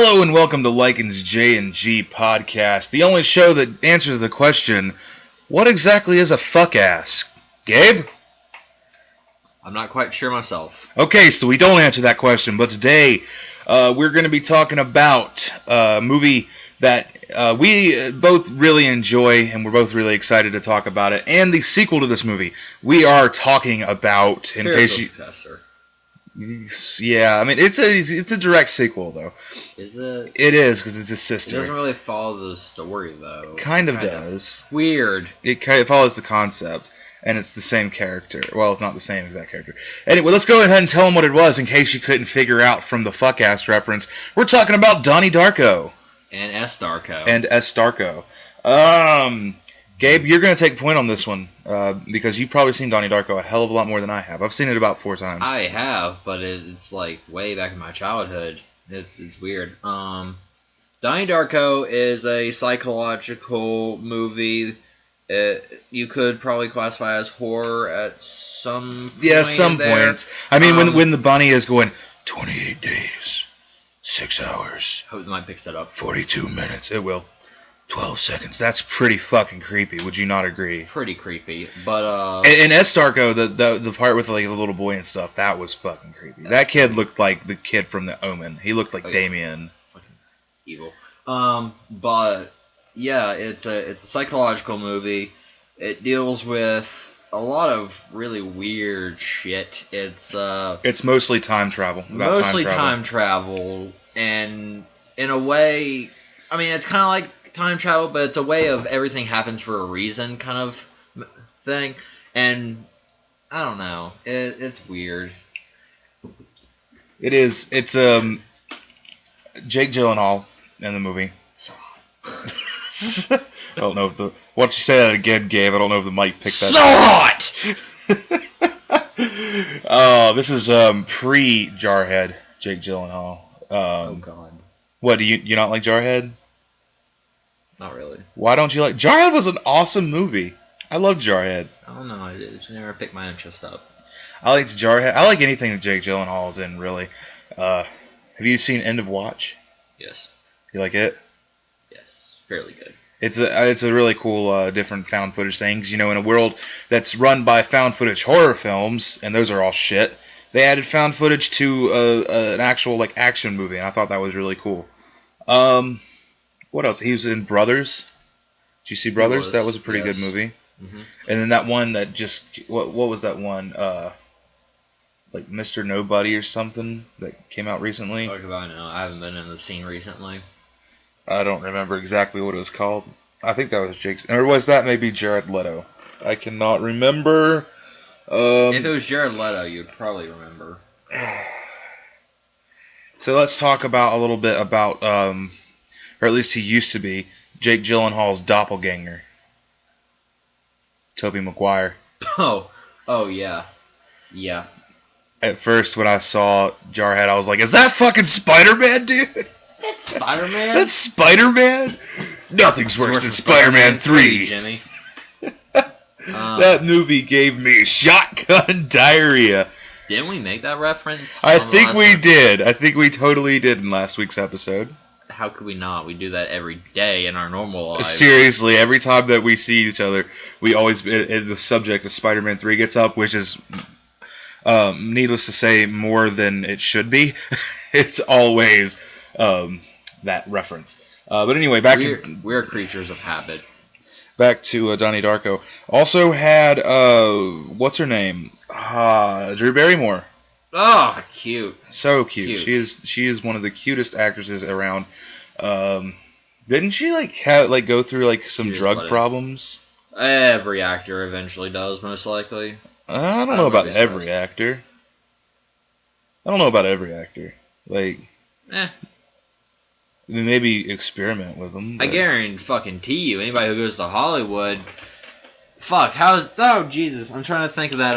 Hello and welcome to Lycans J&G Podcast, the only show that answers the question, what exactly is a fuck-ass? Gabe? I'm not quite sure myself. Okay, so we don't answer that question, but today we're going to be talking about a movie that we both really enjoy, and we're both really excited to talk about it, and the sequel to this movie. We are talking about, in case you... Successor. Yeah, I mean, it's a direct sequel, though. Is it? It is, because it's his sister. It doesn't really follow the story, though. Kind of does. Weird. It follows the concept, and it's the same character. Well, it's not the same exact character. Anyway, let's go ahead and tell them what it was, in case you couldn't figure out from the fuck-ass reference. We're talking about Donny Darko. And S. Darko. Gabe, you're going to take point on this one, because you've probably seen Donny Darko a hell of a lot more than I have. I've seen it about 4 times. I have, but it's like way back in my childhood. It's weird. Donnie Darko is a psychological movie. You could probably classify as horror at some point. Yeah, some points. I mean, when the bunny is going, 28 days, 6 hours. Hope the mic picks that up. 42 minutes. It will. 12 seconds. That's pretty fucking creepy. Would you not agree? Pretty creepy, but in S. Darko, the part with like the little boy and stuff, that was fucking creepy. That kid looked like the kid from The Omen. He looked like Damien. Fucking evil. But yeah, it's a psychological movie. It deals with a lot of really weird shit. It's mostly time travel. Time travel, and in a way, I mean, it's kind of like time travel, but it's a way of everything happens for a reason kind of thing, and I don't know, it's weird. It is. It's Jake Gyllenhaal in the movie. So hot. I don't know if the... Why don't you say that again, Gabe? I don't know if the mic picked that up. So hot! Oh, this is pre-Jarhead Jake Gyllenhaal. Oh, God. What, do you not like Jarhead? Not really. Why don't you like... Jarhead was an awesome movie. I love Jarhead. I don't know. It never picked my interest up. I liked Jarhead. I like anything that Jake Gyllenhaal is in, really. Have you seen End of Watch? Yes. You like it? Yes. Fairly good. It's a really cool, different found footage thing. 'Cause, in a world that's run by found footage horror films, and those are all shit, they added found footage to an actual, like, action movie, and I thought that was really cool. What else? He was in Brothers. Did you see Brothers? That was a pretty good movie. Mm-hmm. And then that one that just... What was that one? Like Mr. Nobody or something that came out recently? Talk about it now. I haven't been in the scene recently. I don't remember exactly what it was called. I think that was Jake's... Or was that maybe Jared Leto? I cannot remember. If it was Jared Leto, you'd probably remember. So let's talk about a little bit about... or at least he used to be, Jake Gyllenhaal's doppelganger. Tobey Maguire. Oh, yeah. Yeah. At first, when I saw Jarhead, I was like, is that fucking Spider-Man, dude? That's Spider-Man? That's Spider-Man? Nothing's worse than Spider-Man 3. Jimmy. That movie gave me shotgun diarrhea. Didn't we make that reference? I think we did. I think we totally did in last week's episode. How could we not? We do that every day in our normal lives. Seriously, every time that we see each other, we always... the subject of Spider-Man 3 gets up, which is, needless to say, more than it should be. It's always that reference. But anyway, we're creatures of habit. Back to Donnie Darko. Also had, what's her name? Drew Barrymore. Oh, cute. So cute. She is one of the cutest actresses around. Didn't she go through some drug problems? Every actor eventually does, most likely. I don't know about every actor. Maybe experiment with them. I guarantee you, anybody who goes to Hollywood. Fuck, oh, Jesus. I'm trying to think of that,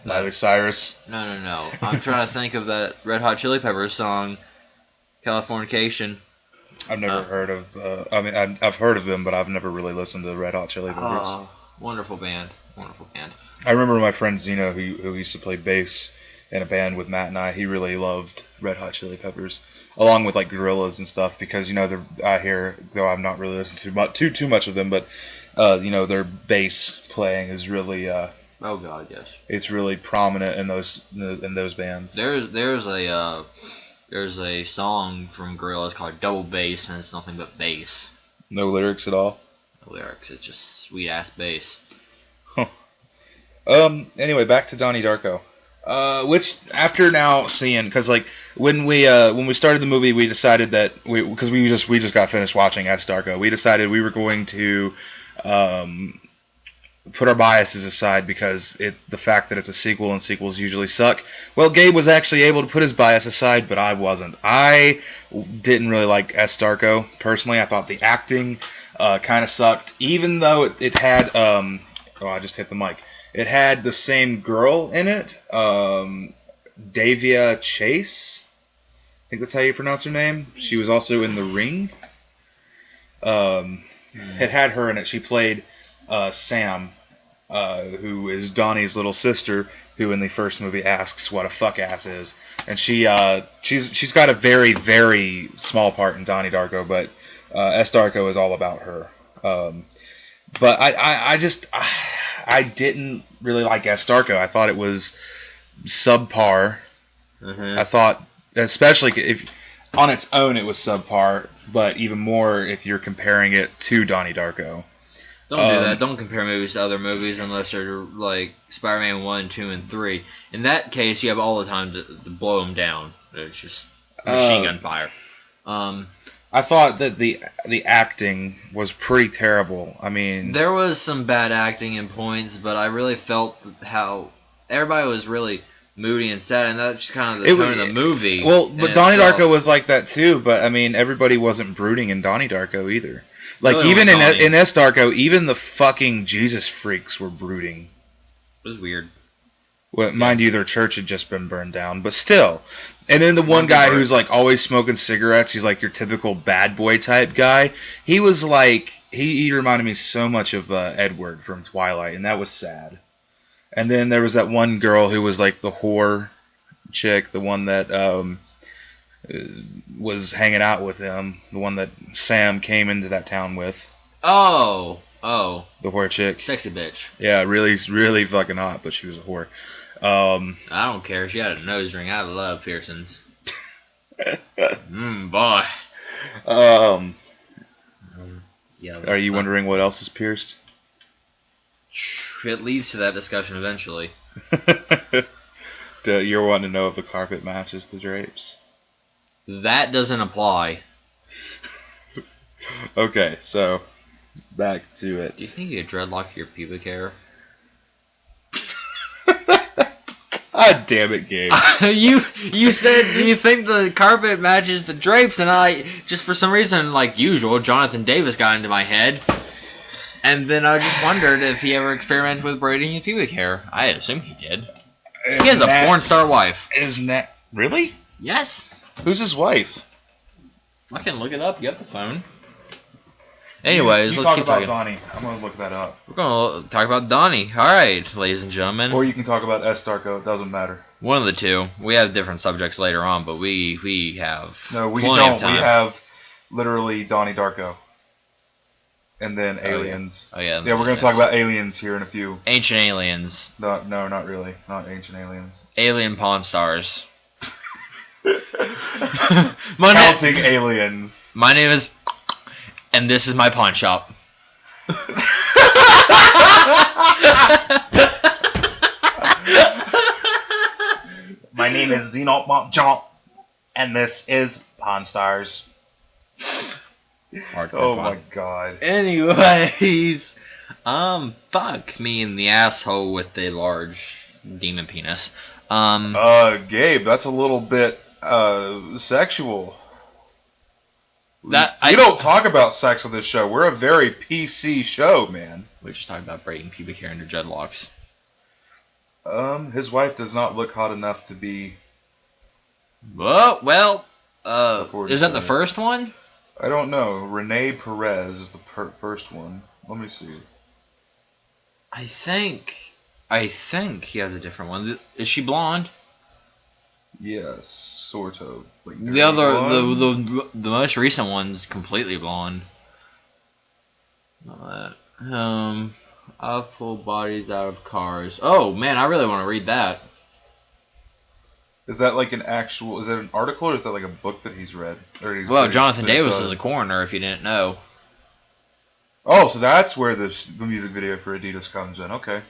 Miley Cyrus. No. I'm trying to think of that Red Hot Chili Peppers song, Californication. I've never heard of, I've heard of them, but I've never really listened to the Red Hot Chili Peppers. Oh, wonderful band. I remember my friend Zeno, who used to play bass in a band with Matt and I. He really loved Red Hot Chili Peppers, along with like Gorillaz and stuff, because I hear, though I'm not really listening too much of them, but their bass playing is really oh god, yes, it's really prominent in those bands. There's a song from Gorillaz called Double Bass, and it's nothing but bass. No lyrics at all. No lyrics. It's just sweet ass bass. Huh. Anyway, back to Donnie Darko. Which after now seeing, because like when we started the movie, we decided that we just got finished watching S Darko. We decided we were going to put our biases aside, because the fact that it's a sequel and sequels usually suck. Well, Gabe was actually able to put his bias aside, but I wasn't. I didn't really like S Darko personally. I thought the acting kind of sucked, even though it had I just hit the mic. It had the same girl in it, Davia Chase. I think that's how you pronounce her name. She was also in The Ring. It had her in it. She played Sam, who is Donnie's little sister, who in the first movie asks what a fuck ass is, and she's got a very, very small part in Donnie Darko, but S Darko is all about her. But I didn't really like S Darko. I thought it was subpar. Mm-hmm. I thought, especially if on its own it was subpar, but even more if you're comparing it to Donnie Darko. Don't do that. Don't compare movies to other movies unless they're like Spider-Man 1, 2, and 3. In that case, you have all the time to blow them down. It's just machine gun fire. I thought that the acting was pretty terrible. I mean, there was some bad acting in points, but I really felt how everybody was really moody and sad, and that's just kind of the tone of the movie. Well, but Donnie Darko was like that too. But I mean, everybody wasn't brooding in Donnie Darko either. Like really, even in S Darko, even the fucking Jesus freaks were brooding. It was weird. Well, yeah. Mind you, their church had just been burned down, but still. And then the one guy who's like always smoking cigarettes, he's like your typical bad boy type guy. He was like, he reminded me so much of Edward from Twilight, and that was sad. And then there was that one girl who was like the whore chick, the one that was hanging out with him, the one that Sam came into that town with. Oh. The whore chick. Sexy bitch. Yeah, really, really fucking hot, but she was a whore. I don't care. She had a nose ring. I love piercings. Boy. Yeah. Are you wondering what else is pierced? It leads to that discussion eventually. You're wanting to know if the carpet matches the drapes. That doesn't apply. Okay, so back to it. Do you think you could dreadlock your pubic hair? God damn it, Gabe. You said, do you think the carpet matches the drapes? And I, just for some reason, like usual, Jonathan Davis got into my head. And then I just wondered if he ever experimented with braiding his pubic hair. I assume he did. He has a porn star wife. Isn't that... Really? Yes. Who's his wife? I can look it up. You got the phone. Anyways, let's keep talking. Donnie. I'm going to look that up. We're going to talk about Donnie. All right, ladies and gentlemen. Or you can talk about S Darko. It doesn't matter. One of the two. We have different subjects later on, but we have. No, we don't. We have literally Donnie Darko. And then Aliens. Oh, yeah. Yeah, we're going to talk about Aliens here in a few. Ancient Aliens. No, not really. Not Ancient Aliens. Alien Pawn Stars. Counting aliens. My name is... And this is my pawn shop. My name is Zeno Jump, and this is Pawn Stars. Oh my god. Anyways, fuck me in the asshole with a large demon penis. Gabe, that's a little bit sexual. We don't talk about sex on this show. We're a very PC show, man. We're just talking about braiding pubic hair into dreadlocks. His wife does not look hot enough to be... Well, is that the first one? I don't know. Renee Perez is the first one. Let me see. I think he has a different one. Is she blonde? Yes, sort of. Like The other, the most recent one's completely blonde. Not that. I've pulled bodies out of cars. Oh man, I really want to read that. Is that like an actual? Is that an article or is that like a book that he's read? Well, Jonathan Davis is a coroner. If you didn't know. Oh, so that's where the music video for Adidas comes in. Okay.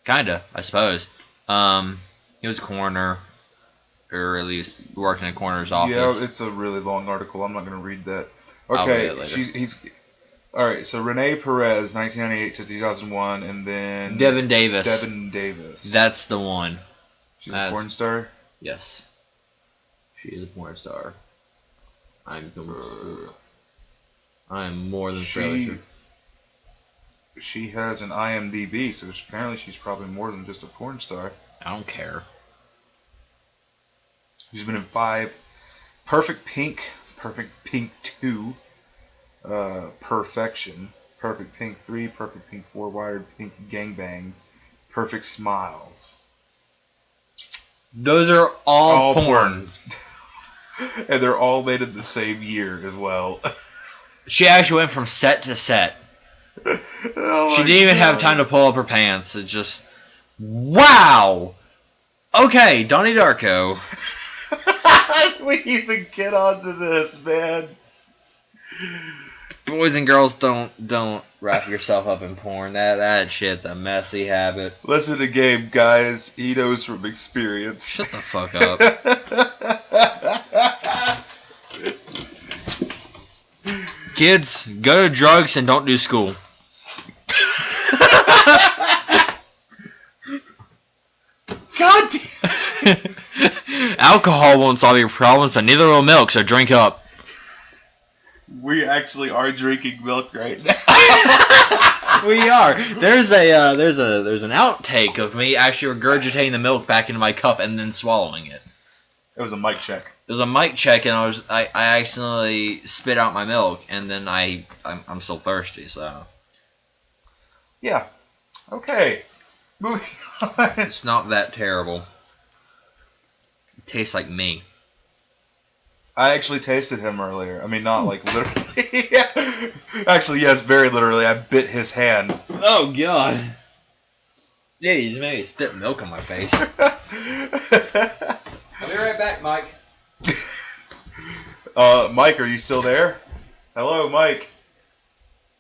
Kinda, I suppose. He was a coroner, or at least worked in a coroner's office. Yeah, it's a really long article. I'm not going to read that. I'll read Okay, it later. he's all right. So Renee Perez, 1998 to 2001, and then Devin Davis. Devin Davis. That's the one. She's a porn star. Yes, she is a porn star. I'm more than fairly sure. She has an IMDb, so apparently she's probably more than just a porn star. I don't care. She's been in 5. Perfect Pink 2, Perfection, Perfect Pink 3, Perfect Pink 4, Wired Pink Gangbang, Perfect Smiles. Those are all porn. And they're all made in the same year as well. She actually went from set to set. Oh she didn't even have time to pull up her pants. It just... Wow! Okay, Donny Darko. How did we even get onto this, man? Boys and girls, don't wrap yourself up in porn. That shit's a messy habit. Listen to Gabe, guys. He knows from experience. Shut the fuck up. Kids, go to drugs and don't do school. God damn. Alcohol won't solve your problems, but neither will milk, so drink up. We actually are drinking milk right now. We are. There's an outtake of me actually regurgitating the milk back into my cup and then swallowing it. It was a mic check. It was a mic check, and I accidentally spit out my milk, and then I'm still thirsty. So Yeah. Okay. Moving on. it's not that terrible. It tastes like me. I actually tasted him earlier. I mean, not like literally. Actually, yes, very literally. I bit his hand. Oh God. Yeah, you just made me spit milk on my face. I'll be right back, Mike. Mike, are you still there? Hello, Mike.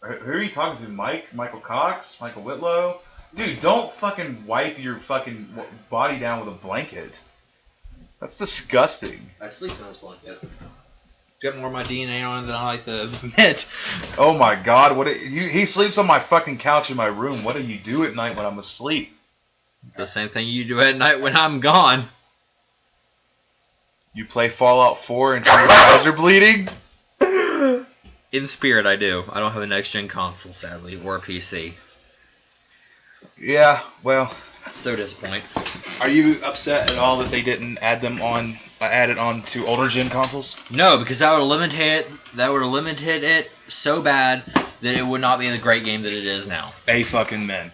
Who are you talking to? Mike? Michael Cox? Michael Whitlow? Dude, don't fucking wipe your fucking body down with a blanket. That's disgusting. I sleep in this blanket. It's got more of my DNA on it than I like to admit. Oh my God! He sleeps on my fucking couch in my room. What do you do at night when I'm asleep? The same thing you do at night when I'm gone. You play Fallout 4 until your eyes are bleeding? In spirit, I do. I don't have a next-gen console, sadly, or a PC. Yeah, well... So disappointed. Are you upset at all that they didn't add it on to older gen consoles? No, because that would have limited it so bad that it would not be the great game that it is now. A fucking men.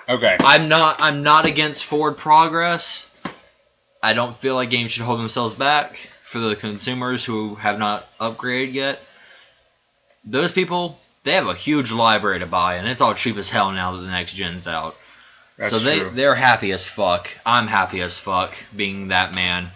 Okay. I'm not against forward progress. I don't feel like games should hold themselves back for the consumers who have not upgraded yet. Those people, they have a huge library to buy, and it's all cheap as hell now that the next gen's out. That's so true. They're happy as fuck. I'm happy as fuck being that man.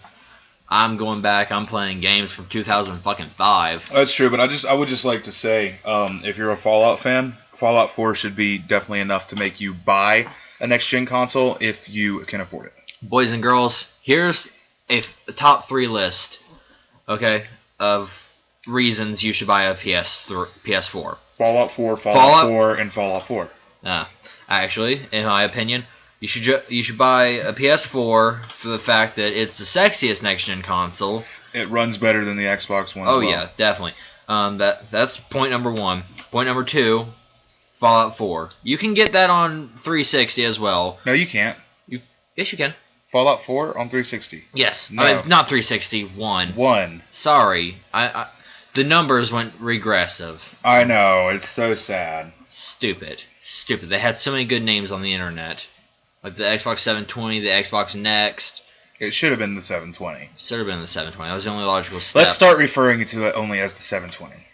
I'm going back. I'm playing games from 2005. That's true, but I would just like to say, if you're a Fallout fan, Fallout 4 should be definitely enough to make you buy a next gen console if you can afford it. Boys and girls, here's a top 3 list, okay, of reasons you should buy a PS4. Fallout 4, Fallout 4, and Fallout 4. Actually, in my opinion, you should buy a PS4 for the fact that it's the sexiest next-gen console. It runs better than the Xbox One. Oh yeah, definitely. That's point number 1. Point number 2, Fallout 4. You can get that on 360 as well. No, you can't. Yes, you can. Fallout 4 on 360. Yes, no. I mean, not 360. 1. 1. Sorry, the numbers went regressive. I know, it's so sad. Stupid. They had so many good names on the internet. Like the Xbox 720, the Xbox Next. It should have been the 720. Should have been the 720. That was the only logical step. Let's start referring to it only as the 720.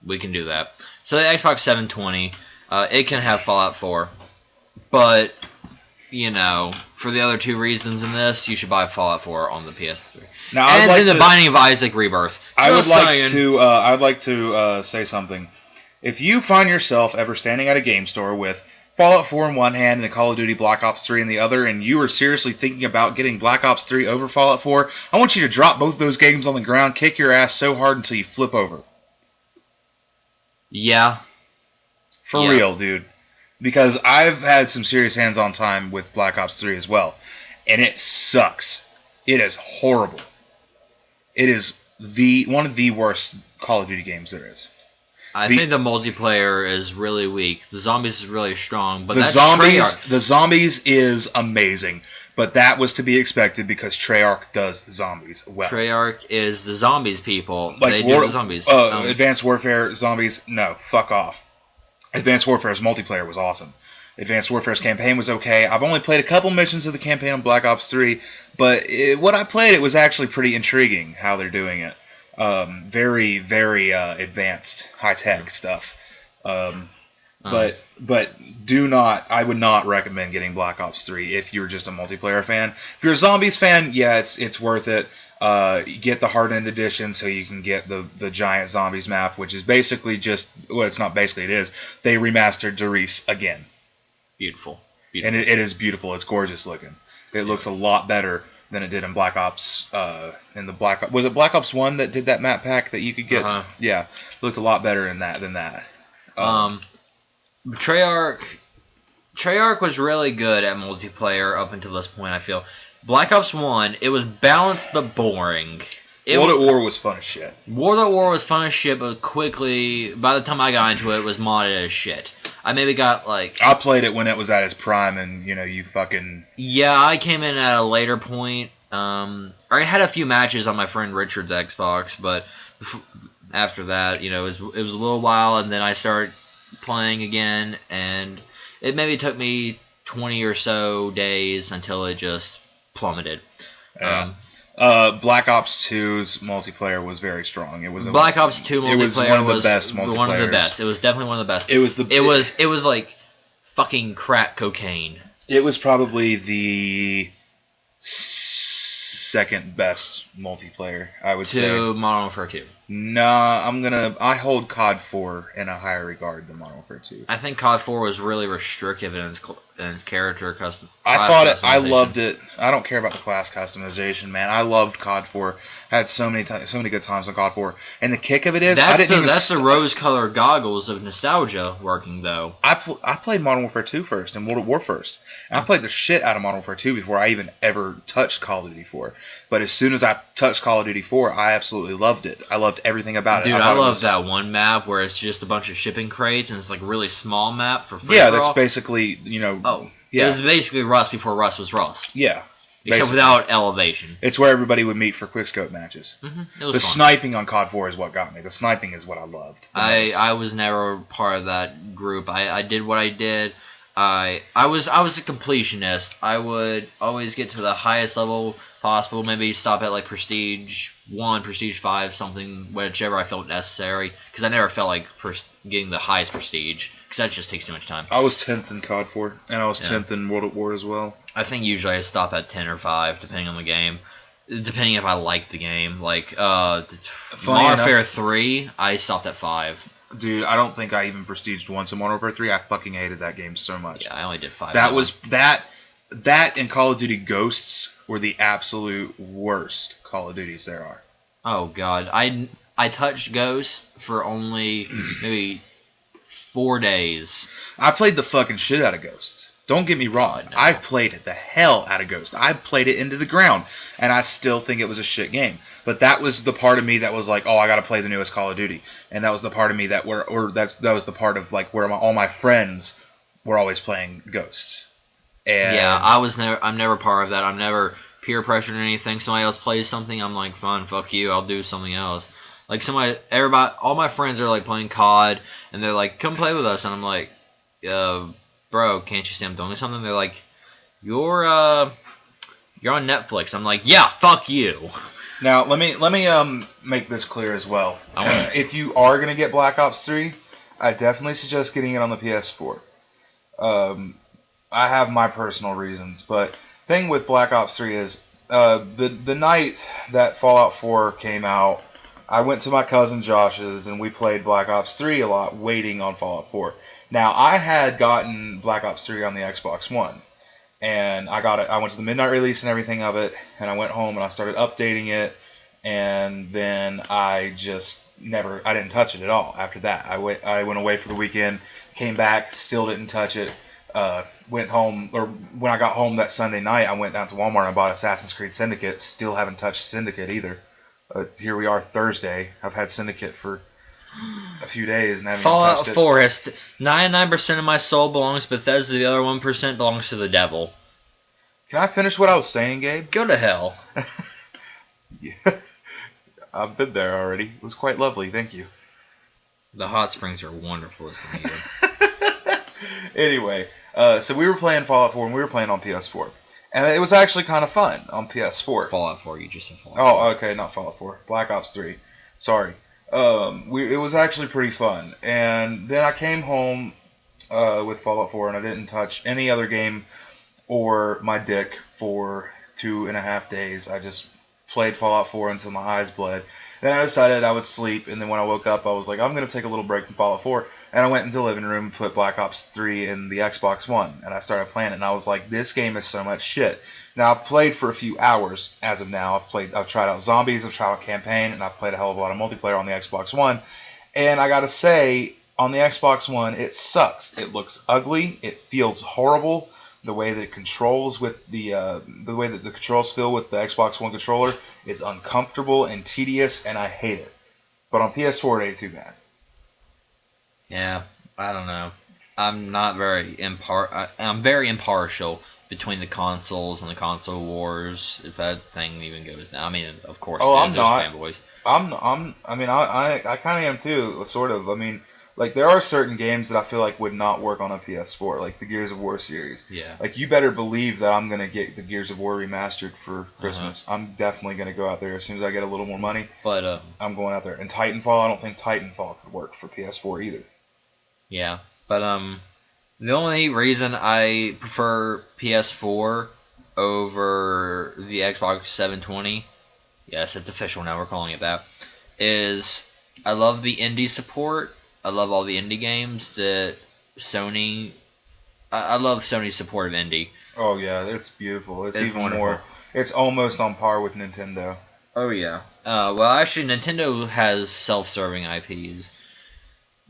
We can do that. So the Xbox 720, it can have Fallout 4, but for the other two reasons in this, you should buy Fallout 4 on the PS3. Now, and then the Binding of Isaac Rebirth. I would like to say something. If you find yourself ever standing at a game store with Fallout 4 in one hand and Call of Duty Black Ops 3 in the other, and you are seriously thinking about getting Black Ops 3 over Fallout 4, I want you to drop both those games on the ground, kick your ass so hard until you flip over. Yeah. For real, dude. Because I've had some serious hands-on time with Black Ops 3 as well. And it sucks. It is horrible. It is one of the worst Call of Duty games there is. I think the multiplayer is really weak. The zombies is really strong, but the zombies is amazing. But that was to be expected because Treyarch does zombies well. Treyarch is the zombies people. They do the zombies. Advanced Warfare zombies, no, fuck off. Advanced Warfare's multiplayer was awesome. Advanced Warfare's campaign was okay. I've only played a couple missions of the campaign on Black Ops 3, but what I played, it was actually pretty intriguing how they're doing it. Very, very advanced, high-tech stuff. But I would not recommend getting Black Ops 3 if you're just a multiplayer fan. If you're a zombies fan, yeah, it's worth it. Get the hardened edition so you can get the giant zombies map, which is basically it's not basically, it is. They remastered Doris again. Beautiful. And it is beautiful. It's gorgeous looking. It looks a lot better than it did in Black Ops. Was it Black Ops 1 that did that map pack that you could get? Yeah, it looked a lot better than that. Treyarch was really good at multiplayer up until this point, I feel. Black Ops 1, it was balanced but boring. World at War was fun as shit. World at War was fun as shit, but quickly, by the time I got into it was modded as shit. I maybe got I played it when it was at its prime, and you fucking... Yeah, I came in at a later point. I had a few matches on my friend Richard's Xbox, but after that, it was a little while, and then I started playing again, and it maybe took me 20 or so days until it just plummeted. Black Ops 2's multiplayer was very strong. It was Black Ops 2 multiplayer was one of the best multiplayers. One of the best. It was definitely one of the best. It was like fucking crack cocaine. It was probably the second best multiplayer, I would say. To Modern Warfare 2. Nah, I hold COD 4 in a higher regard than Modern Warfare 2. I think COD 4 was really restrictive in its character custom. I loved it. I don't care about the class customization, man. I loved COD 4. I had so many good times on COD 4. And the kick of it is, that's the rose-colored goggles of nostalgia working, though. I played Modern Warfare 2 first and World at War first. And I played the shit out of Modern Warfare 2 before I even ever touched Call of Duty 4. But as soon as I touched Call of Duty 4, I absolutely loved it. I loved everything about it. Dude, I love that one map where it's just a bunch of shipping crates and it's like a really small map for free. Yeah, that's basically, It was basically Rust before Rust was Rust. Yeah. Except without elevation. It's where everybody would meet for quickscope matches. Mm-hmm. The sniping on COD 4 is what got me. The sniping is what I loved. I was never part of that group. I did what I did. I was a completionist. I would always get to the highest level possible. Maybe stop at Prestige 1, Prestige 5, something, whichever I felt necessary. Because I never felt like getting the highest prestige. Because that just takes too much time. I was 10th in COD 4. And I was 10th in World at War as well. I think usually I stop at 10 or 5, depending on the game. Depending if I like the game. Modern Warfare 3, I stopped at 5. Dude, I don't think I even prestiged once in Modern Warfare 3. I fucking hated that game so much. Yeah, I only did 5. That and Call of Duty Ghosts were the absolute worst Call of Duties there are. Oh god, I touched Ghosts for only maybe 4 days. I played the fucking shit out of Ghosts. Don't get me wrong. No. I played the hell out of Ghost. I played it into the ground, and I still think it was a shit game. But that was the part of me that was like, oh, I got to play the newest Call of Duty, and that was the part of me that that was the part of where all my friends were always playing Ghosts. And yeah, I'm never part of that. I'm never peer pressured or anything. Somebody else plays something, I'm like, fine, fuck you, I'll do something else. All my friends are playing COD, and they're like, come play with us, and I'm like, bro, can't you see I'm doing something? They're like, you're you're on Netflix. I'm like, yeah, fuck you. Now, let me make this clear as well. If you are going to get Black Ops 3, I definitely suggest getting it on the PS4. I have my personal reasons, but thing with Black Ops 3 is the night that Fallout 4 came out, I went to my cousin Josh's and we played Black Ops 3 a lot, waiting on Fallout 4. Now, I had gotten Black Ops 3 on the Xbox One. And I got it. I went to the midnight release and everything of it, and I went home and I started updating it, and then I didn't touch it at all. After that, I went away for the weekend, came back, still didn't touch it. Went home, or when I got home that Sunday night, I went down to Walmart and bought Assassin's Creed Syndicate. Still haven't touched Syndicate either. Here we are Thursday. I've had Syndicate for a few days and haven't touched it. Fallout 4 has 99% of my soul belongs to Bethesda. The other 1% belongs to the devil. Can I finish what I was saying, Gabe? Go to hell. Yeah. I've been there already. It was quite lovely. Thank you. The hot springs are wonderful. Anyway, so we were playing Fallout 4 and we were playing on PS4. And it was actually kind of fun on PS4. Fallout 4, you just said Fallout 4. Oh, okay, not Fallout 4. Black Ops 3. Sorry. It was actually pretty fun. And then I came home with Fallout 4 and I didn't touch any other game or my dick for 2.5 days. I just played Fallout 4 until my eyes bled. Then I decided I would sleep, and then when I woke up, I was like, I'm going to take a little break from Fallout 4. And I went into the living room and put Black Ops 3 in the Xbox One, and I started playing it, and I was like, this game is so much shit. Now, I've played for a few hours as of now. I've tried out zombies, I've tried out campaign, and I've played a hell of a lot of multiplayer on the Xbox One. And I gotta say, on the Xbox One, it sucks. It looks ugly, it feels horrible. The way that it controls with the way that the controls feel with the Xbox One controller is uncomfortable and tedious, and I hate it. But on PS4, it ain't too bad. Yeah, I don't know. I'm very impartial between the consoles and the console wars, if that thing even goes down. I mean, of course, I'm not. Fanboys. I kind of am too, sort of. I mean, like, there are certain games that I feel like would not work on a PS4, like the Gears of War series. Yeah. Like, you better believe that I'm going to get the Gears of War remastered for Christmas. I'm definitely going to go out there as soon as I get a little more money. But I'm going out there. And Titanfall, I don't think Titanfall could work for PS4 either. Yeah, but the only reason I prefer PS4 over the Xbox 720, yes, it's official now, we're calling it that, is I love the indie support. I love all the indie games that Sony... I love Sony's support of indie. Oh, yeah, it's beautiful. It's even wonderful. more... It's almost on par with Nintendo. Oh, yeah. Well, actually, Nintendo has self-serving IPs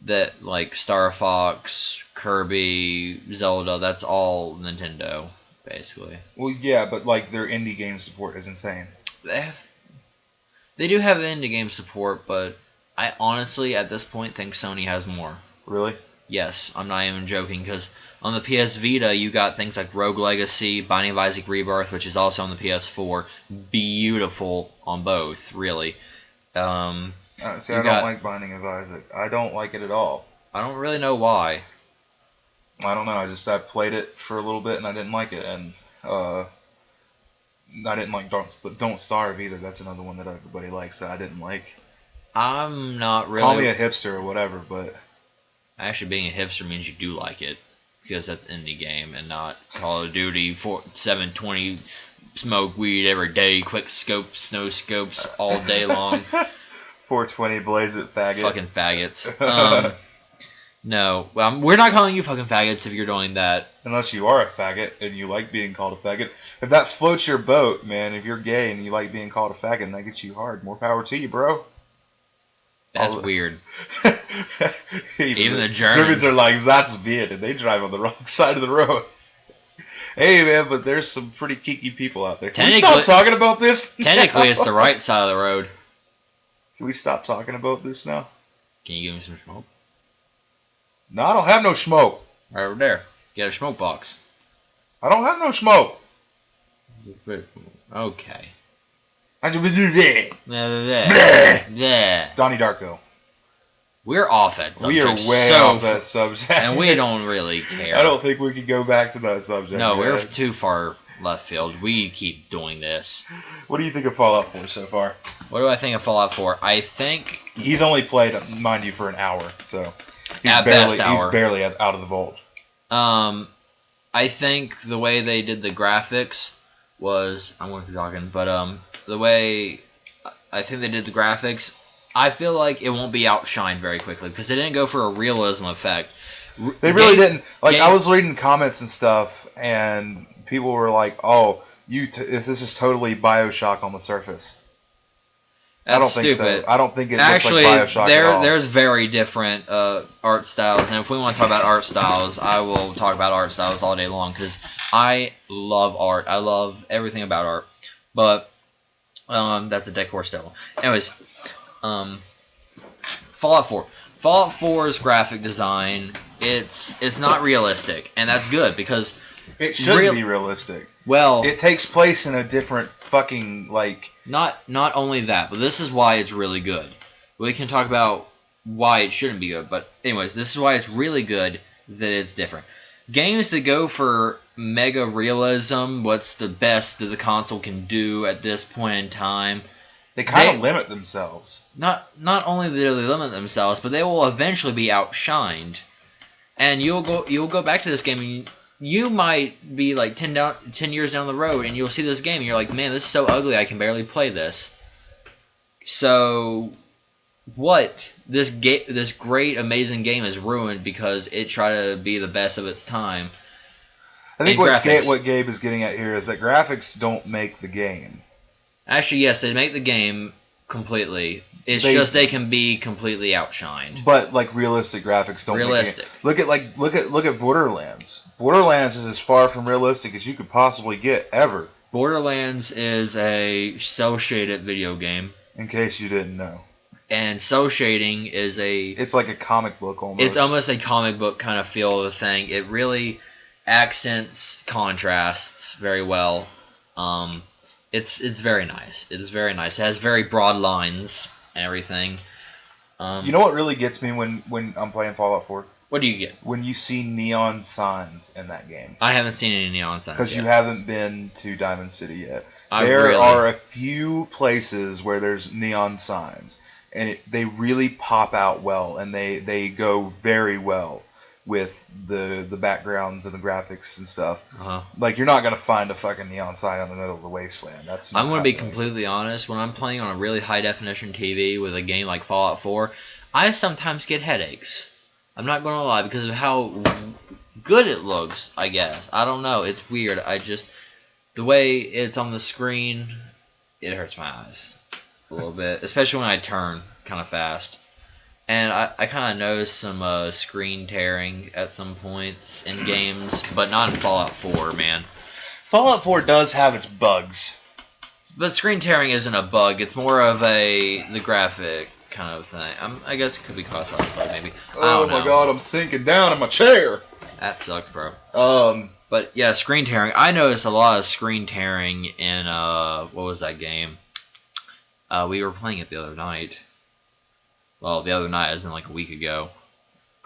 that, like, Star Fox, Kirby, Zelda, that's all Nintendo, basically. Well, yeah, but, like, their indie game support is insane. They do have indie game support, but I honestly, at this point, think Sony has more. Really? Yes, I'm not even joking, because on the PS Vita, you got things like Rogue Legacy, Binding of Isaac Rebirth, which is also on the PS4. Beautiful on both, really. See, I don't like Binding of Isaac. I don't like it at all. I don't really know why. I don't know. I played it for a little bit and I didn't like it, and I didn't like Don't Starve either. That's another one that everybody likes that I didn't like. I'm not really... Call me a hipster or whatever, but... Actually, being a hipster means you do like it, because that's indie game and not Call of Duty 720, smoke weed every day, quick scopes, no scopes all day long. 420, blaze it, faggot. Fucking faggots. No, we're not calling you fucking faggots if you're doing that. Unless you are a faggot and you like being called a faggot. If that floats your boat, man, if you're gay and you like being called a faggot and that gets you hard, more power to you, bro. That's weird. Even the Germans. Germans are like, that's weird, and they drive on the wrong side of the road. Hey, man, but there's some pretty kinky people out there. Can we stop talking about this? Technically, it's the right side of the road. Can we stop talking about this now? Can you give me some smoke? No, I don't have no smoke. Right over there. Get a smoke box. I don't have no smoke. Okay. I just do that. Yeah. Donny Darko. We're off that subject. We are way off that subject. And we don't really care. I don't think we can go back to that subject. No, we're too far left field. We keep doing this. What do you think of Fallout 4 so far? What do I think of Fallout 4? I think he's only played, mind you, for an hour, so he's hour. He's barely out of the vault. I think the way they did the graphics was I'm going to be talking, but the way I think they did the graphics, I feel like it won't be outshined very quickly because they didn't go for a realism effect. They really didn't. Like, I was reading comments and stuff, and people were like, "Oh, if this is totally BioShock on the surface." That's I don't think stupid. so. I don't think it actually looks like BioShock at all. There's very different art styles, and if we want to talk about art styles, I will talk about art styles all day long because I love art. I love everything about art, but that's a dead horse devil. Anyways, Fallout 4. Fallout 4's graphic design, it's not realistic, and that's good because it should be realistic. Well, it takes place in a different fucking Not only that, but this is why it's really good. We can talk about why it shouldn't be good, but anyways, this is why it's really good that it's different. Games that go for mega realism, what's the best that the console can do at this point in time, they kind of limit themselves. Not only do they limit themselves, but they will eventually be outshined. And you'll go back to this game and you might be like 10 years down the road and you'll see this game and you're like, man, this is so ugly I can barely play this. So what? This great, amazing game is ruined because it tried to be the best of its time. I think what Gabe is getting at here is that graphics don't make the game. Actually, yes, they make the game completely. It's just they can be completely outshined. But like realistic graphics don't realistic. Make it. Look at Borderlands. Borderlands is as far from realistic as you could possibly get ever. Borderlands is a cel shaded video game. In case you didn't know. And cel shading is it's like a comic book almost. It's almost a comic book kind of feel of the thing. It really accents contrasts very well. It's very nice. It is very nice. It has very broad lines and everything. You know what really gets me when I'm playing Fallout 4? What do you get? When you see neon signs in that game. I haven't seen any neon signs because you haven't been to Diamond City yet. There are a few places where there's neon signs, and they really pop out well, and they go very well with the backgrounds and the graphics and stuff. Uh-huh. Like, you're not going to find a fucking neon sign in the middle of the wasteland. I'm going to be completely honest. When I'm playing on a really high-definition TV with a game like Fallout 4, I sometimes get headaches. I'm not going to lie, because of how good it looks, I guess. I don't know. It's weird. The way it's on the screen, it hurts my eyes a little bit. Especially when I turn kind of fast. And I kind of noticed some screen tearing at some points in games, but not in Fallout 4, man. Fallout 4 does have its bugs. But screen tearing isn't a bug. It's more of the graphic kind of thing. I guess it could be caused by a bug, maybe. Oh my god, I'm sinking down in my chair. That sucks, bro. But yeah, screen tearing. I noticed a lot of screen tearing in, what was that game? We were playing it the other night. Well, the other night, as in like a week ago.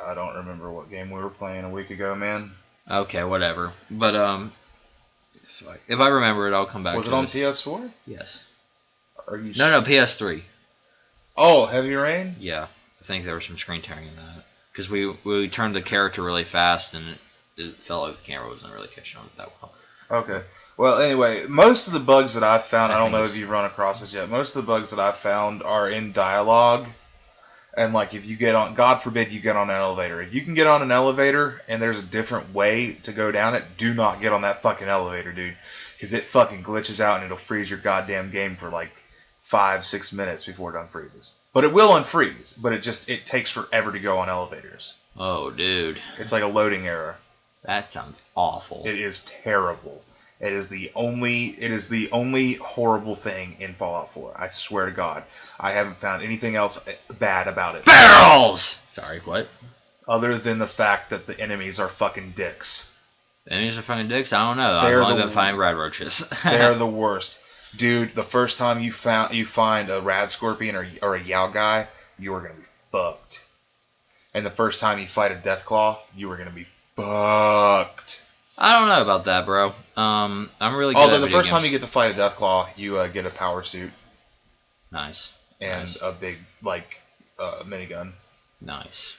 I don't remember what game we were playing a week ago, man. Okay, whatever. But, if I remember it, I'll come back to it. Was it on PS4? Yes. Are you No, PS3. Oh, Heavy Rain? Yeah. I think there was some screen tearing in that. Because we turned the character really fast, and it felt like the camera wasn't really catching on that well. Okay. Well, anyway, most of the bugs that I've found, I don't know if you've run across this yet, most of the bugs that I've found are in dialogue. And, like, if you get on, God forbid you get on an elevator. If you can get on an elevator and there's a different way to go down it, do not get on that fucking elevator, dude. Because it fucking glitches out and it'll freeze your goddamn game for, like, 5-6 minutes before it unfreezes. But it will unfreeze. But it takes forever to go on elevators. Oh, dude. It's like a loading error. That sounds awful. It is terrible. It is the only horrible thing in Fallout 4. I swear to God. I haven't found anything else bad about it. Barrels! Sorry, what? Other than the fact that the enemies are fucking dicks. The enemies are fucking dicks? I don't know. I've only been finding rad roaches. They're the worst. Dude, the first time you find a rad scorpion or a yow guy, you are going to be fucked. And the first time you fight a deathclaw, you are going to be fucked. I don't know about that, bro. I'm really good Although at the video first time games. you get to fight a Deathclaw, you get a power suit Nice. and Nice. a big minigun. Nice.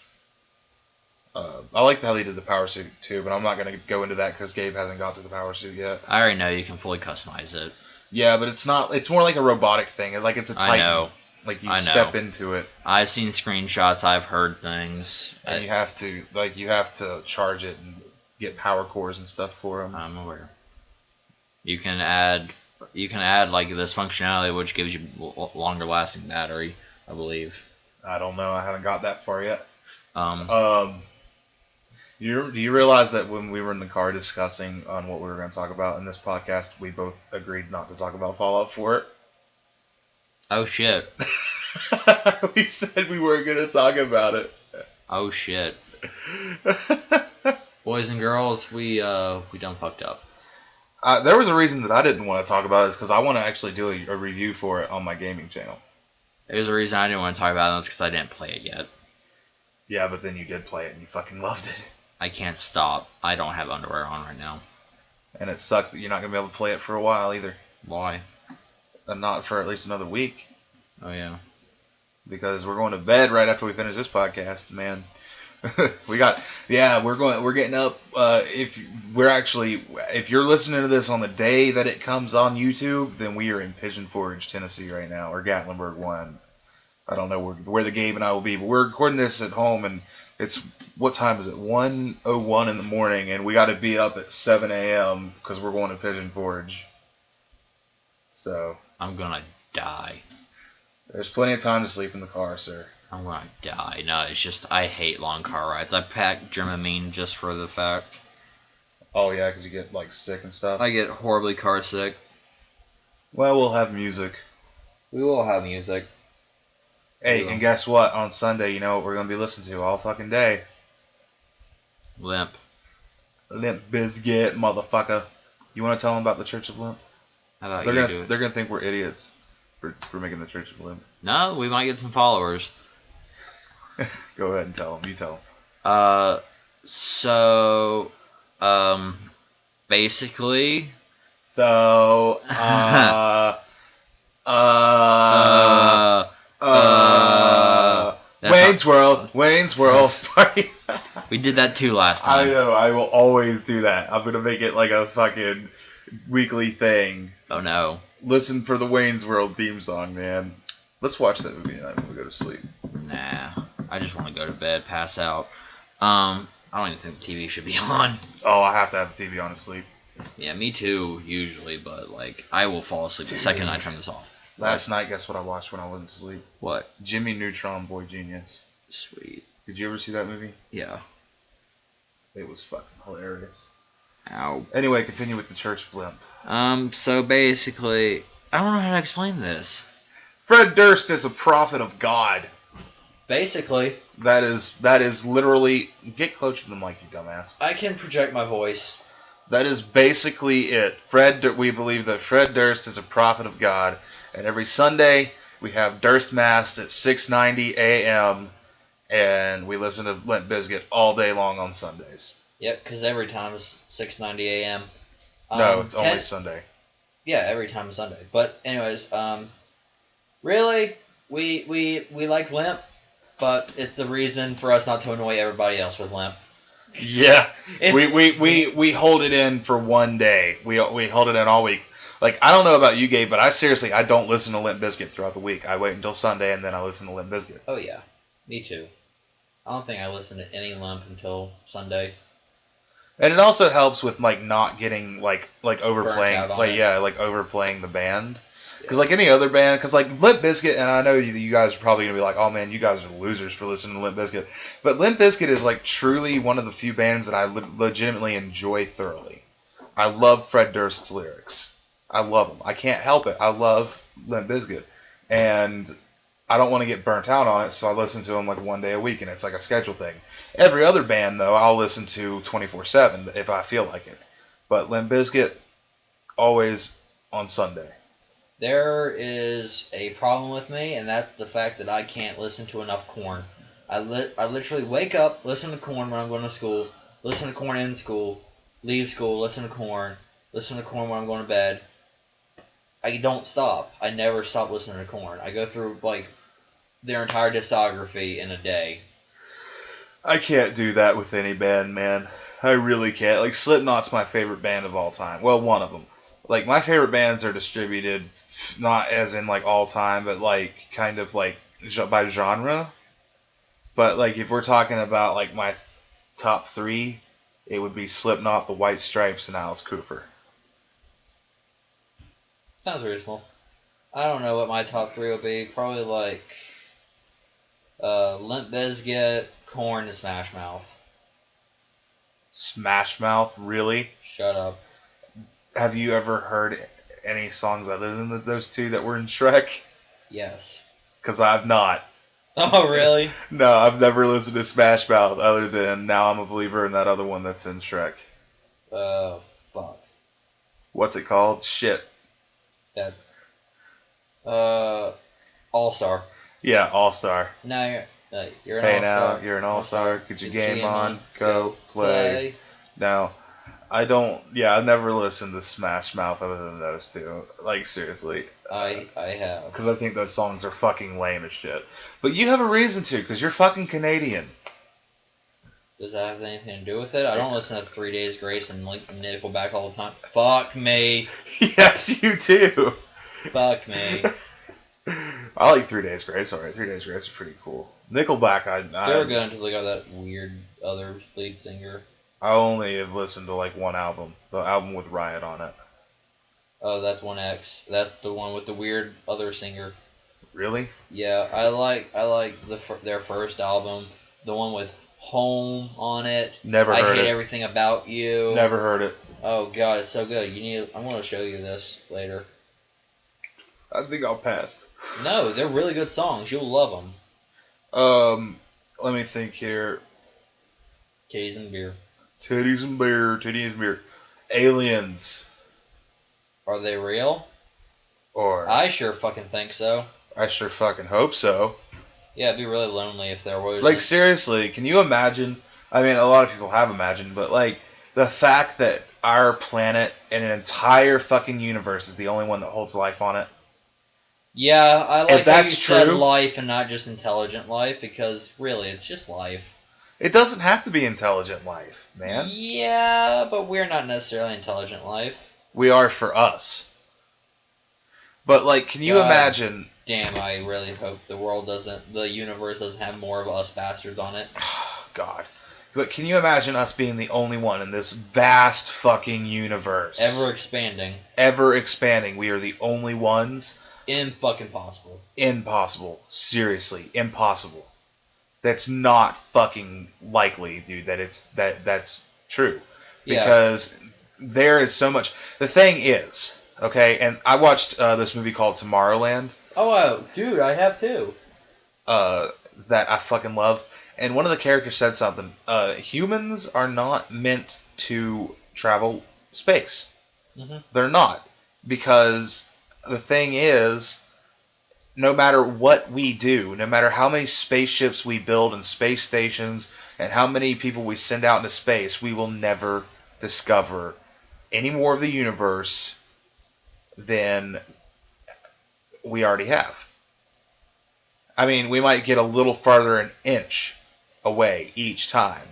I like how they did the power suit too, but I'm not going to go into that because Gabe hasn't got to the power suit yet. I already know you can fully customize it. Yeah, but it's not. It's more like a robotic thing. Like it's a Titan. I know. Like you I know. step into it, I've seen screenshots. I've heard things. and you have to charge it and get power cores and stuff for them. I'm aware. You can add like this functionality, which gives you longer lasting battery, I believe. I don't know. I haven't got that far yet. Um, Do you realize that when we were in the car discussing on what we were going to talk about in this podcast, we both agreed not to talk about Fallout 4? oh shit. We said we weren't going to talk about it. Oh shit. Boys and girls, we done fucked up. There was a reason that I didn't want to talk about it, because I want to actually do a review for it on my gaming channel. There's a reason I didn't want to talk about it, because I didn't play it yet. Yeah, but then you did play it and you fucking loved it. I can't stop. I don't have underwear on right now. And it sucks that you're not going to be able to play it for a while either. Why? And not for at least another week. Oh yeah. Because we're going to bed right after we finish this podcast, man. We're getting up. If you're listening to this on the day that it comes on YouTube, then we are in Pigeon Forge, Tennessee right now, or Gatlinburg 1. I don't know where the Gabe and I will be, but we're recording this at home, and it's, what time is it? 1:01 in the morning, and we got to be up at 7 a.m. because we're going to Pigeon Forge. So I'm gonna die. there's plenty of time to sleep in the car, sir. I'm gonna die. No, it's just I hate long car rides. I pack Dramamine just for the fact. Oh yeah, because you get like sick and stuff. I get horribly car sick. Well, we'll have music. We will have music. Hey, and guess what? On Sunday, you know what we're going to be listening to all fucking day? Limp. Limp Bizkit, motherfucker. You want to tell them about the Church of Limp? How about They're you gonna, do it? They're going to think we're idiots for making the Church of Limp. No, we might get some followers. Go ahead and tell them. You tell them. Basically... So, Wayne's World. We did that too last I time. know, I will always do that. I'm going to make it like a fucking weekly thing. Oh no. Listen for the Wayne's World theme song, man. Let's watch that movie tonight when we go to sleep. Nah. I just want to go to bed, pass out. I don't even think the TV should be on. Oh, I have to have the TV on to sleep. Yeah, me too, usually, but like, I will fall asleep the second I turn this off. Last night, guess what I watched when I wasn't asleep? What? Jimmy Neutron Boy Genius. Sweet. Did you ever see that movie? Yeah. It was fucking hilarious. Ow. Anyway, continue with the Church of Limp. So basically, I don't know how to explain this. Fred Durst is a prophet of God. Basically. That is literally... Get closer to the mic, you dumbass. I can project my voice. That is basically it. We believe that Fred Durst is a prophet of God, and every Sunday we have Durst Mass at 6:90 a.m., and we listen to Limp Bizkit all day long on Sundays. Yep, because every time is 6:90 a.m. No, it's always Sunday. Yeah, every time is Sunday. But anyways, really, we like Limp, but it's a reason for us not to annoy everybody else with Limp. Yeah, we hold it in for one day. We hold it in all week. Like, I don't know about you, Gabe, but I don't listen to Limp Bizkit throughout the week. I wait until Sunday and then I listen to Limp Bizkit. Oh yeah, me too. I don't think I listen to any Limp until Sunday. And it also helps with like not getting like overplaying, overplaying the band. Because like any other band, because like Limp Bizkit, and I know you guys are probably gonna be like, oh man, you guys are losers for listening to Limp Bizkit. But Limp Bizkit is like truly one of the few bands that I legitimately enjoy thoroughly. I love Fred Durst's lyrics. I love them. I can't help it. I love Limp Bizkit, and I don't want to get burnt out on it, so I listen to them like one day a week, and it's like a schedule thing. Every other band though, I'll listen to 24/7 if I feel like it. But Limp Bizkit, always on Sunday. There is a problem with me, and that's the fact that I can't listen to enough Korn. I literally wake up, listen to Korn when I'm going to school, listen to Korn in school, leave school, listen to Korn when I'm going to bed. I don't stop. I never stop listening to Korn. I go through, like, their entire discography in a day. I can't do that with any band, man. I really can't. Like, Slipknot's my favorite band of all time. Well, one of them. Like, my favorite bands are distributed, not as in, like, all time, but, like, kind of, like, by genre. But, like, if we're talking about, like, my top three, it would be Slipknot, The White Stripes, and Alice Cooper. Sounds reasonable. I don't know what my top three will be. Probably, like, Limp Bizkit, Korn, and Smash Mouth. Smash Mouth, really? Shut up. Have you ever heard any songs other than those two that were in Shrek? Yes. Because I've not. Oh, really? No, I've never listened to Smash Mouth other than Now I'm a Believer and that other one that's in Shrek. Fuck. What's it called? Shit. That. All-Star. Yeah, All-Star. Now you're an Hey all-star. now, you're an All-Star. Get your game on. Go play. Now, I don't... Yeah, I've never listened to Smash Mouth other than those two. Like, seriously. I have. Because I think those songs are fucking lame as shit. But you have a reason to, because you're fucking Canadian. Does that have anything to do with it? I don't listen to 3 Days Grace and Nickelback all the time. Fuck me. Yes, you do. Fuck me. I like 3 Days Grace. Alright, 3 Days Grace is pretty cool. Nickelback, They were good until they got that weird other lead singer. I only have listened to like one album. The album with Riot on it. Oh, that's 1X. That's the one with the weird other singer. Really? Yeah, I like their first album, the one with Home on it. Never heard I Hate it. Everything About You. Never heard it. Oh god, it's so good. I'm gonna show you this later. I think I'll pass. No, they're really good songs. You'll love them. Let me think here. Titties and beer. Titties and beer. Aliens. Are they real? Or I sure fucking think so. I sure fucking hope so. Yeah, it'd be really lonely if there was. Like, seriously, can you imagine? I mean, a lot of people have imagined, but, like, the fact that our planet and an entire fucking universe is the only one that holds life on it. Yeah, I like If how you that's said true- life and not just intelligent life, because really, it's just life. It doesn't have to be intelligent life, man. Yeah, but we're not necessarily intelligent life. We are for us. But, like, can you God. imagine... Damn, I really hope the universe doesn't have more of us bastards on it. God. But can you imagine us being the only one in this vast fucking universe? Ever expanding. Ever expanding. We are the only ones. Fucking possible. Impossible. Seriously. Impossible. That's not fucking likely, dude, that's true. Because there is so much... The thing is, okay, and I watched this movie called Tomorrowland. Oh, dude, I have too. That I fucking love. And one of the characters said something. Humans are not meant to travel space. Mm-hmm. They're not. Because the thing is, no matter what we do, no matter how many spaceships we build and space stations, and how many people we send out into space, we will never discover any more of the universe than we already have. I mean, we might get a little farther an inch away each time,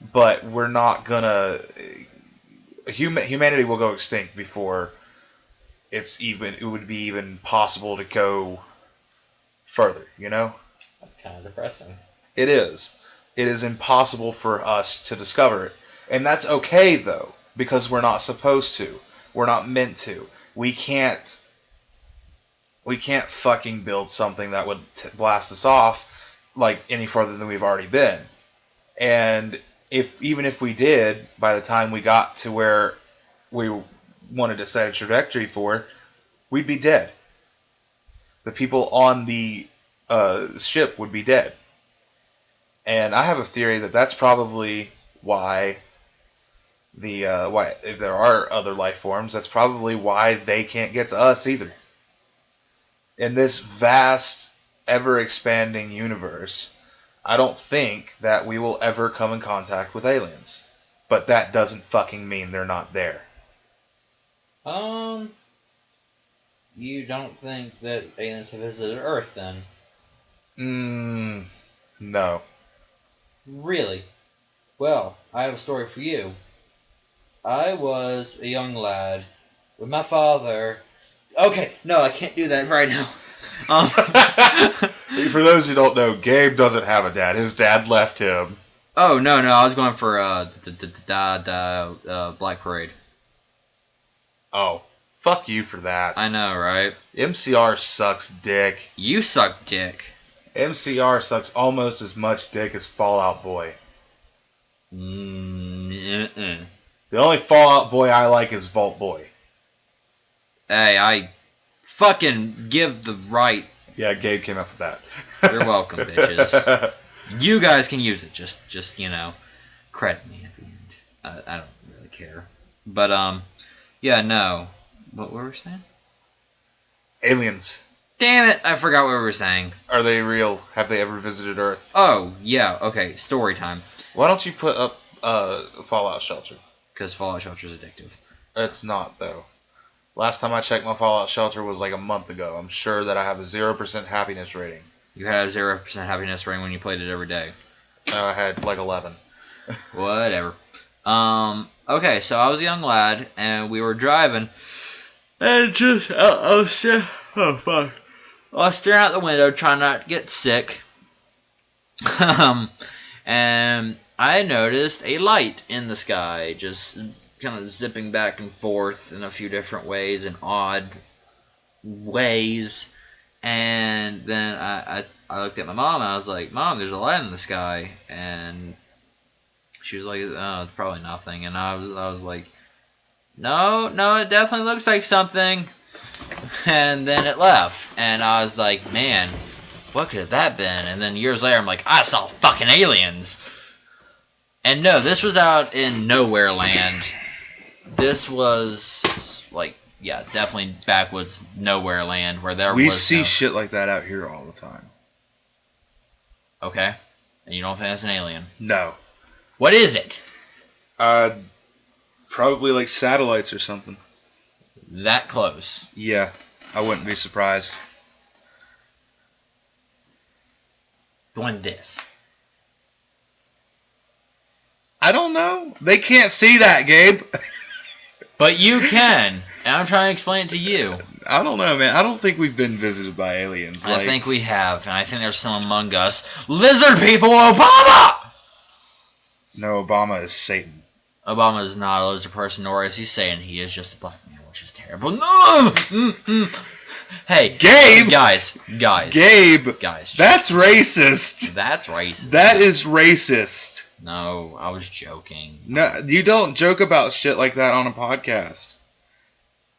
but we're not gonna... Humanity will go extinct before it would be even possible to go further, you know? That's kind of depressing. It is. It is impossible for us to discover it. And that's okay, though, because we're not supposed to. We're not meant to. We can't fucking build something that would blast us off like any further than we've already been. And even if we did, by the time we got to where we wanted to set a trajectory for, we'd be dead. The people on the ship would be dead. And I have a theory that that's probably why why if there are other life forms, that's probably why they can't get to us either. In this vast, ever-expanding universe, I don't think that we will ever come in contact with aliens. but that doesn't fucking mean they're not there. You don't think that aliens have visited Earth, then? No. Really? Well, I have a story for you. I was a young lad with my father. Okay, no, I can't do that right now. For those who don't know, Gabe doesn't have a dad. His dad left him. Oh, no, I was going for Black Parade. Oh, fuck you for that. I know, right? MCR sucks dick. You suck dick. MCR sucks almost as much dick as Fall Out Boy. Mm-mm. The only Fall Out Boy I like is Vault Boy. Hey, I fucking give the right. Yeah, Gabe came up with that. You're welcome, bitches. You guys can use it. Just credit me at the end. I don't really care. But yeah, no. What were we saying? Aliens. Damn it! I forgot what we were saying. Are they real? Have they ever visited Earth? Oh yeah. Okay. Story time. Why don't you put up Fallout Shelter? Because Fallout Shelter is addictive. It's not though. Last time I checked, my Fallout Shelter was like a month ago. I'm sure that I have a 0% happiness rating. You had a 0% happiness rating when you played it every day. I had like 11. Whatever. Okay, so I was a young lad, and we were driving, and I was staring out the window, trying not to get sick. And I noticed a light in the sky, just kind of zipping back and forth in a few different ways, in odd ways. And then I looked at my mom, and I was like, Mom, there's a light in the sky. And she was like, oh, it's probably nothing. And I was like, no, it definitely looks like something. And then it left. And I was like, man, what could have that been? And then years later, I'm like, I saw fucking aliens. And no, this was out in nowhere land. This was like, yeah, definitely backwoods nowhere land where there we was see no... shit like that out here all the time. Okay. And you don't think that's an alien? No. What is it? Probably like satellites or something. That close. Yeah, I wouldn't be surprised. Doing this. I don't know. They can't see that, Gabe. But you can. And I'm trying to explain it to you. I don't know, man. I don't think we've been visited by aliens. I think we have. And I think there's some among us. Lizard people, Obama! No, Obama is Satan. Obama is not a lizard person, nor is he saying he is just a black man, which is terrible. No! Hey, Gabe! Guys. Gabe! Guys. That's racist! That's racist. That is racist. No, I was joking. No, you don't joke about shit like that on a podcast.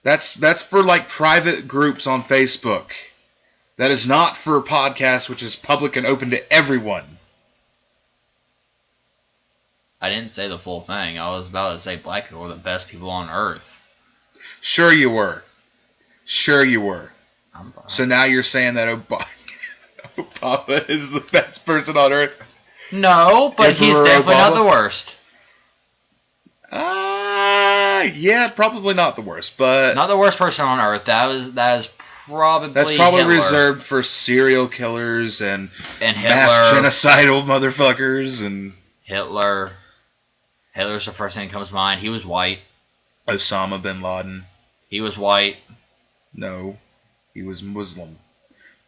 That's for like private groups on Facebook. That is not for a podcast which is public and open to everyone. I didn't say the full thing. I was about to say black people are the best people on earth. Sure you were. I'm fine. So now you're saying that Obama is the best person on earth? No, but he's definitely not the worst. Yeah, probably not the worst, but not the worst person on earth. That is probably Hitler. Reserved for serial killers and Hitler, mass genocidal motherfuckers and Hitler. Hitler's the first thing that comes to mind. He was white. Osama bin Laden. He was white. No, he was Muslim.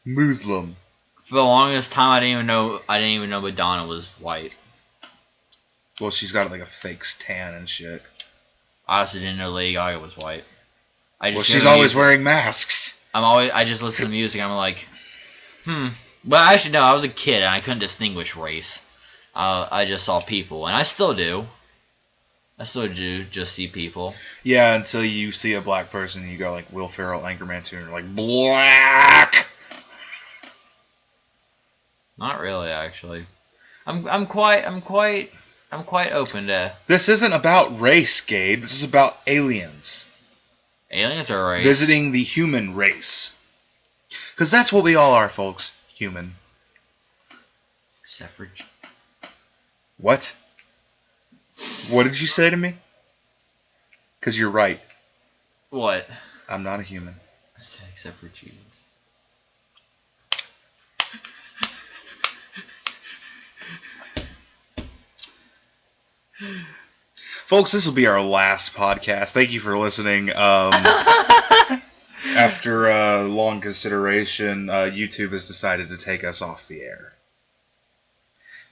For the longest time, I didn't even know Madonna was white. Well, she's got like a fake tan and shit. I also didn't know Lady Gaga was white. She's always wearing masks. I just listen to music. I'm like, But actually, no. I was a kid and I couldn't distinguish race. I just saw people, and I still do. Just see people. Yeah, until you see a black person and you go like Will Ferrell, Anchorman 2, and you're like, black! Not really, actually. I'm quite open to... This isn't about race, Gabe. This is about aliens. Aliens are a race. Visiting the human race. Because that's what we all are, folks. Human. Except for... What? What did you say to me? Because you're right. What? I'm not a human. I said except for Jesus. Folks, this will be our last podcast. Thank you for listening. After long consideration, YouTube has decided to take us off the air.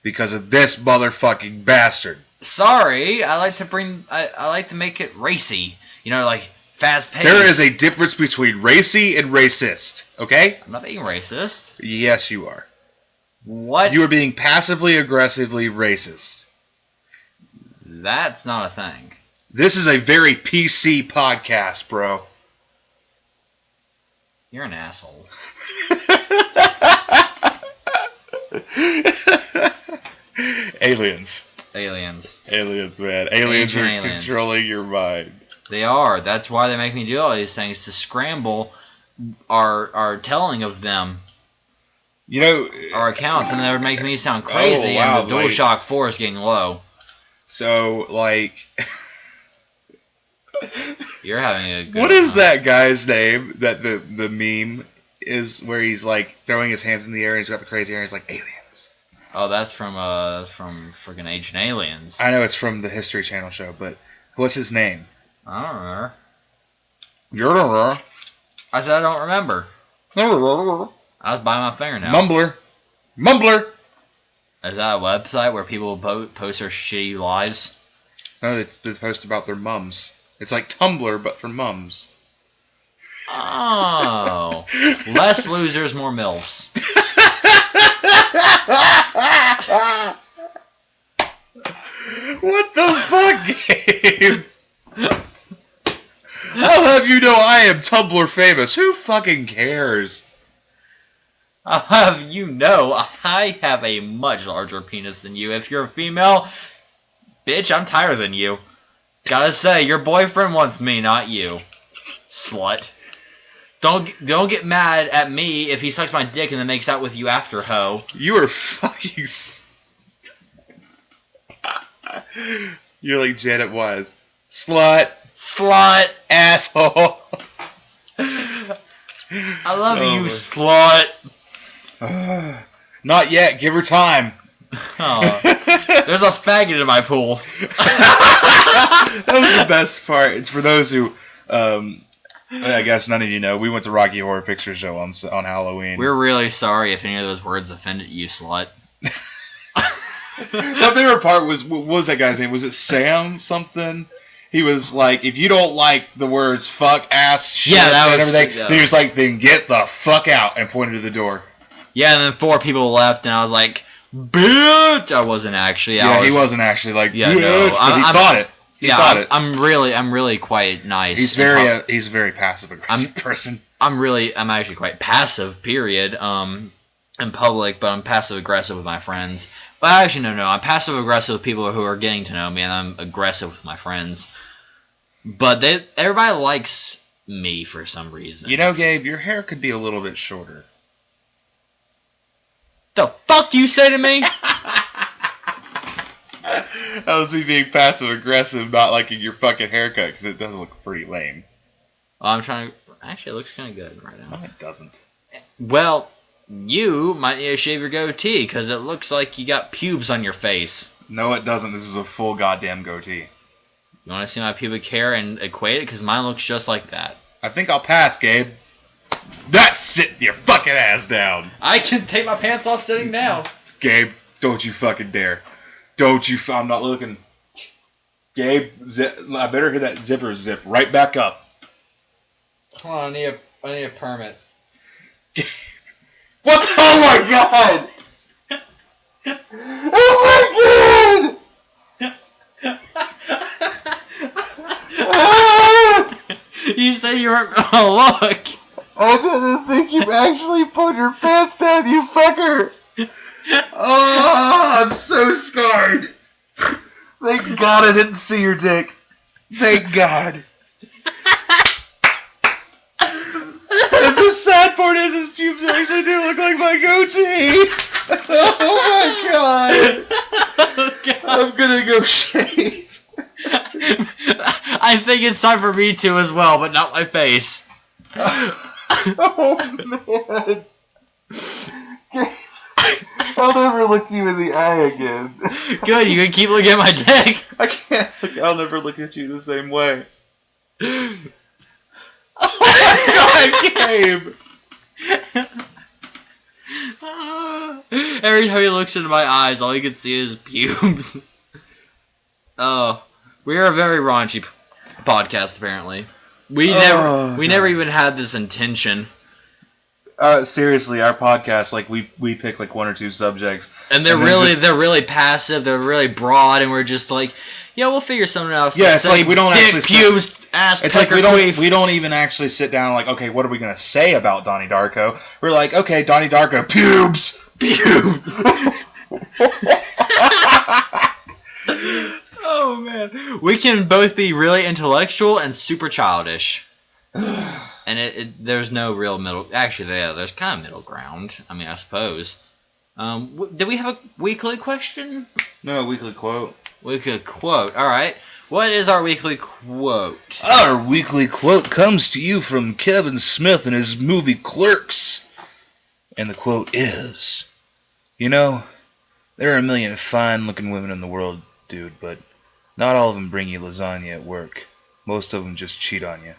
Because of this motherfucking bastard. Sorry, I like to make it racy. You know, like fast paced. There is a difference between racy and racist, okay? I'm not being racist. Yes, you are. What? You are being passively aggressively racist. That's not a thing. This is a very PC podcast, bro. You're an asshole. Aliens. Aliens. Aliens, man. Aliens are Aliens. controlling your mind. They are. That's why they make me do all these things, to scramble our telling of them. You know, our accounts, and they're making me sound crazy, wow, and the DualShock 4 is getting low. So, like... You're having a good What is that guy's name? That the meme is where he's like throwing his hands in the air and he's got the crazy hair and he's like, aliens. Oh, that's from friggin' Ancient Aliens. I know it's from the History Channel show, but what's his name? I don't remember. You're I said I don't remember. I was biting my fingernail. Mumbler. Is that a website where people post their shitty lives? No, they post about their mums. It's like Tumblr, but for mums. Oh. Less losers, more MILFs. What the fuck, Gabe? I'll have you know I am Tumblr famous. Who fucking cares? I'll have you know I have a much larger penis than you. If you're a female, bitch, I'm tighter than you. Gotta say, your boyfriend wants me, not you. Slut. Don't get mad at me if he sucks my dick and then makes out with you after, hoe. You are fucking... You're like Janet Wise. Slut. Asshole. I love you, slut. Not yet. Give her time. Oh, there's a faggot in my pool. That was the best part. For those who, I guess none of you know, we went to Rocky Horror Picture Show on Halloween. We're really sorry if any of those words offended you, slut. My favorite part was, what was that guy's name? Was it Sam something? He was like, if you don't like the words fuck, ass, shit, and everything, he was like, then get the fuck out, and pointed to the door. Yeah, and then 4 people left, and I was like, bitch! I wasn't actually. He wasn't actually like, yeah, bitch, no, but he thought it. He thought it. I'm really quite nice. He's a very passive aggressive person. I'm actually quite passive, period. In public, but I'm passive aggressive with my friends. But actually, no, I'm passive aggressive with people who are getting to know me, and I'm aggressive with my friends. But everybody likes me for some reason. You know, Gabe, your hair could be a little bit shorter. The fuck you say to me? That was me being passive aggressive, not liking your fucking haircut, because it does look pretty lame. Well, I'm trying to... Actually, it looks kind of good right now. No, it doesn't. Well, you might need to shave your goatee, because it looks like you got pubes on your face. No, it doesn't. This is a full goddamn goatee. You want to see my pubic hair and equate it? Because mine looks just like that. I think I'll pass, Gabe. That's sitting your fucking ass down. I can take my pants off sitting down. Gabe, don't you fucking dare. Don't you... I'm not looking. Gabe, I better hear that zipper zip right back up. Hold on, I need a permit. What the... Oh my god! Oh my god! You said you weren't gonna look. I didn't think you actually put your pants down, you fucker! Oh, I'm so scarred! Thank God I didn't see your dick. Thank God. And the sad part is his pubes actually do look like my goatee! Oh my God! I'm gonna go shave. I think it's time for me to as well, but not my face. Oh, man. I'll never look you in the eye again. Good, you can keep looking at my dick. I can't. I'll never look at you the same way. Oh my God, Gabe! Every time he looks into my eyes, all you can see is pubes. Oh, we are a very raunchy podcast. Apparently, we never even had this intention. Seriously, our podcast, like we pick like one or two subjects, and they're really passive. They're really broad, and we're just like, yeah, we'll figure something else. Yeah, it's like we don't dick, actually. Pubes, ass, it's like we don't even actually sit down. Like, okay, what are we gonna say about Donny Darko? We're like, okay, Donny Darko, pubes. Oh man, we can both be really intellectual and super childish, and there's no real middle. Actually, there's kind of middle ground. I mean, I suppose. Did we have a weekly question? No, weekly quote. Weekly quote. All right. What is our weekly quote? Our weekly quote comes to you from Kevin Smith in his movie Clerks, and the quote is, "You know, there are a million fine-looking women in the world, dude, but not all of them bring you lasagna at work. Most of them just cheat on you."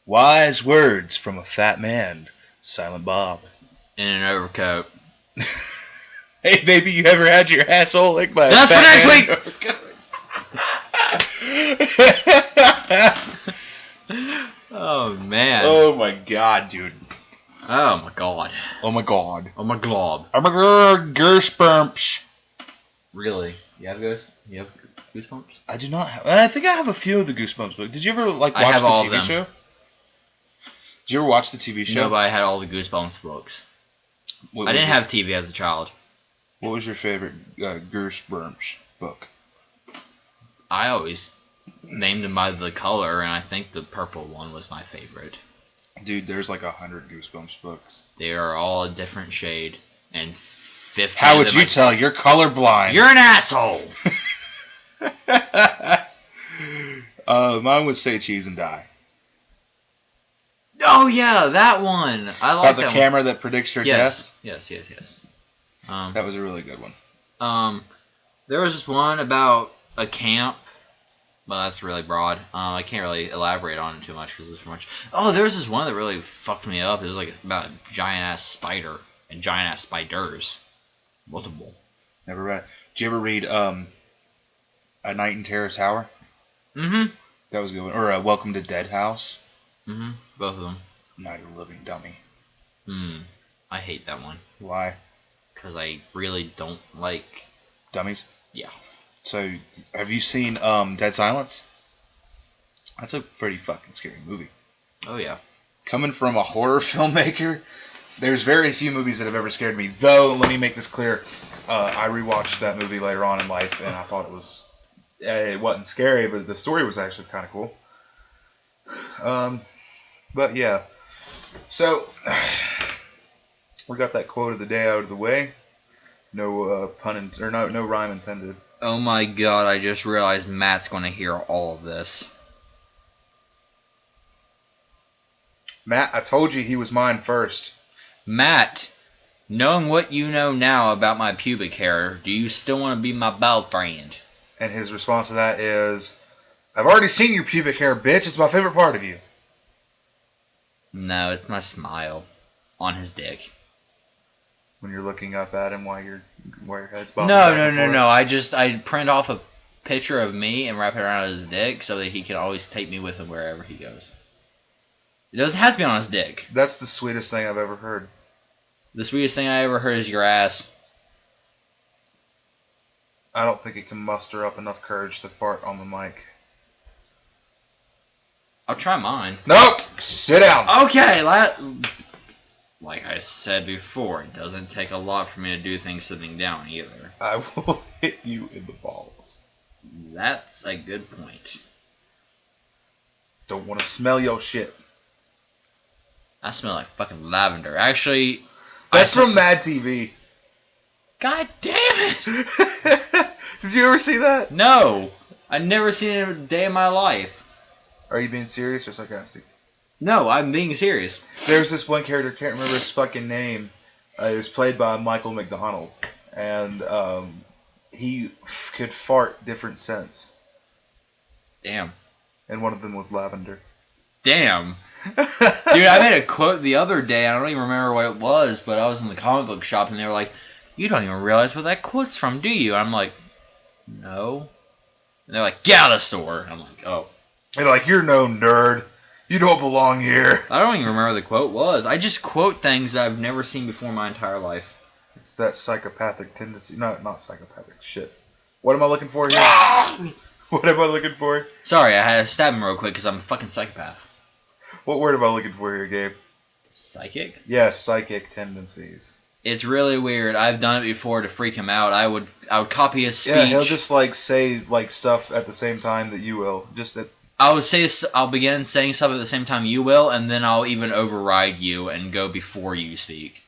Wise words from a fat man, Silent Bob. In an overcoat. Hey, baby, you ever had your asshole licked by That's a fat for man? next week! Oh, man. Oh, my God, dude. Oh, my God. Oh, my God. Oh, my glob. Oh, my God, goosebumps. Really? You have goosebumps? I do not have... I think I have a few of the Goosebumps books. Did you ever, watch the TV show? Did you ever watch the TV show? No, but I had all the Goosebumps books. I didn't have TV as a child. What was your favorite Goosebumps book? I always named them by the color, and I think the purple one was my favorite. Dude, there's like 100 Goosebumps books. They are all a different shade, and 50. How would you tell? You're colorblind. You're an asshole. Mine would Say Cheese and Die. Oh yeah, that one. I like about the camera that predicts your death. Yes. That was a really good one. There was this one about a camp. Well, that's really broad. I can't really elaborate on it too much because there's too much. Oh, there was this one that really fucked me up. It was like about a giant ass spider and giant ass spiders, multiple. Never read it. Did you ever read A Night in Terror Tower? Mm-hmm. That was a good one. Or Welcome to Dead House. Mm-hmm. Both of them. Night of the Living Dummy. I hate that one. Why? Because I really don't like dummies. Yeah. So, have you seen Dead Silence? That's a pretty fucking scary movie. Oh yeah. Coming from a horror filmmaker, there's very few movies that have ever scared me. Though, let me make this clear: I rewatched that movie later on in life, and I thought it wasn't scary, but the story was actually kind of cool. But yeah, so we got that quote of the day out of the way. No no rhyme intended. Oh my God! I just realized Matt's going to hear all of this. Matt, I told you he was mine first. Matt, knowing what you know now about my pubic hair, do you still want to be my bald friend? And his response to that is, "I've already seen your pubic hair, bitch. It's my favorite part of you." No, it's my smile on his dick. When you're looking up at him while your head's bobbing No. I print off a picture of me and wrap it around his dick so that he can always take me with him wherever he goes. It doesn't have to be on his dick. That's the sweetest thing I've ever heard. The sweetest thing I ever heard is your ass. I don't think it can muster up enough courage to fart on the mic. I'll try mine. Nope! Sit down! Okay, like I said before, it doesn't take a lot for me to do things sitting down either. I will hit you in the balls. That's a good point. Don't want to smell your shit. I smell like fucking lavender. Actually, that's from Mad TV. God damn it! Did you ever see that? No! I've never seen it a day in my life. Are you being serious or sarcastic? No, I'm being serious. There's this one character, can't remember his fucking name. It was played by Michael McDonald. And he could fart different scents. Damn. And one of them was lavender. Damn. Dude, I made a quote the other day. I don't even remember what it was, but I was in the comic book shop and they were like, "You don't even realize what that quote's from, do you?" I'm like, "No." And they're like, "Get out of the store." I'm like, "Oh." They're like, "You're no nerd. You don't belong here." I don't even remember what the quote was. I just quote things that I've never seen before in my entire life. It's that psychopathic tendency. No, not psychopathic. Shit. What am I looking for here? What am I looking for? Sorry, I had to stab him real quick because I'm a fucking psychopath. What word am I looking for here, Gabe? Psychic? Yes, psychic tendencies. It's really weird. I've done it before to freak him out. I would copy his speech. Yeah, he'll just like say like stuff at the same time that you will. I'll begin saying stuff at the same time you will, and then I'll even override you and go before you speak.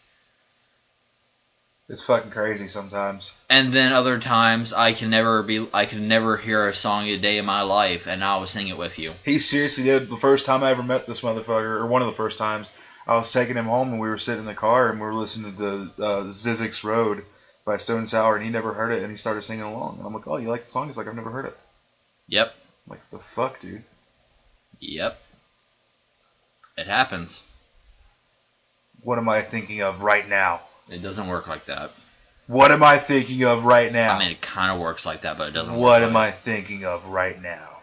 It's fucking crazy sometimes. And then other times I can never hear a song a day in my life, and I'll sing it with you. He seriously did. The first time I ever met this motherfucker, or one of the first times, I was taking him home and we were sitting in the car and we were listening to Zizek's Road by Stone Sour, and he never heard it and he started singing along. And I'm like, "Oh, you like the song?" He's like, "I've never heard it." Yep. I'm like, the fuck, dude? Yep. It happens. What am I thinking of right now? It doesn't work like that. What am I thinking of right now? I mean, it kind of works like that, but it doesn't work What like am I thinking of right now?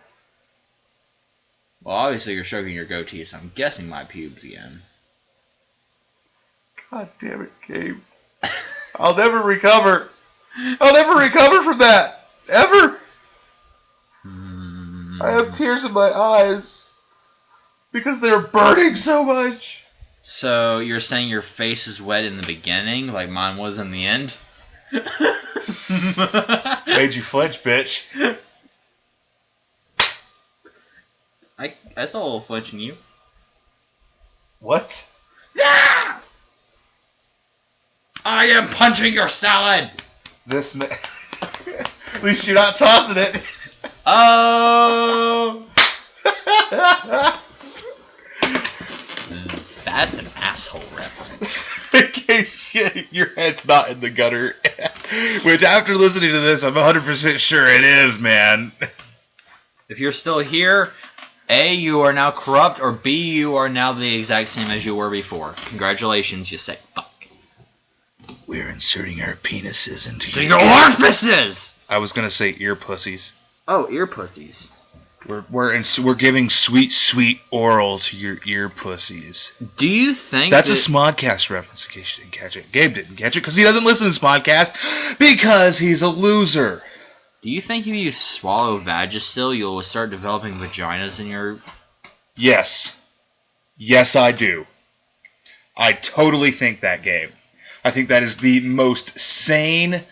Well, obviously you're stroking your goatee, so I'm guessing my pubes again. God damn it, Gabe. I'll never recover. I'll never recover from that. Ever. I have tears in my eyes. Because they're burning so much. So, you're saying your face is wet in the beginning, like mine was in the end? Made you flinch, bitch. I saw a little flinch in you. What? Yeah! I am punching your salad! This man... At least you're not tossing it. Oh! That's an asshole reference. In case your head's not in the gutter. Which, after listening to this, I'm 100% sure it is, man. If you're still here, A, you are now corrupt, or B, you are now the exact same as you were before. Congratulations, you sick fuck. We're inserting our penises into your orifices! I was gonna say ear pussies. Oh, ear pussies. We're giving sweet oral to your ear pussies. Do you think that's a Smodcast reference? In case you didn't catch it, Gabe didn't catch it because he doesn't listen to Smodcast because he's a loser. Do you think if you swallow Vagisil, you'll start developing vaginas in your... Yes. Yes, I do. I totally think that, Gabe. I think that is the most sane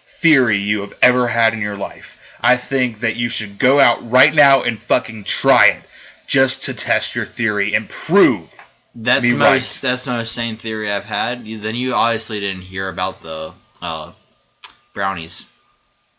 theory you have ever had in your life. I think that you should go out right now and fucking try it just to test your theory and prove that's me that's right. the most sane theory I've had. Then you obviously didn't hear about the brownies.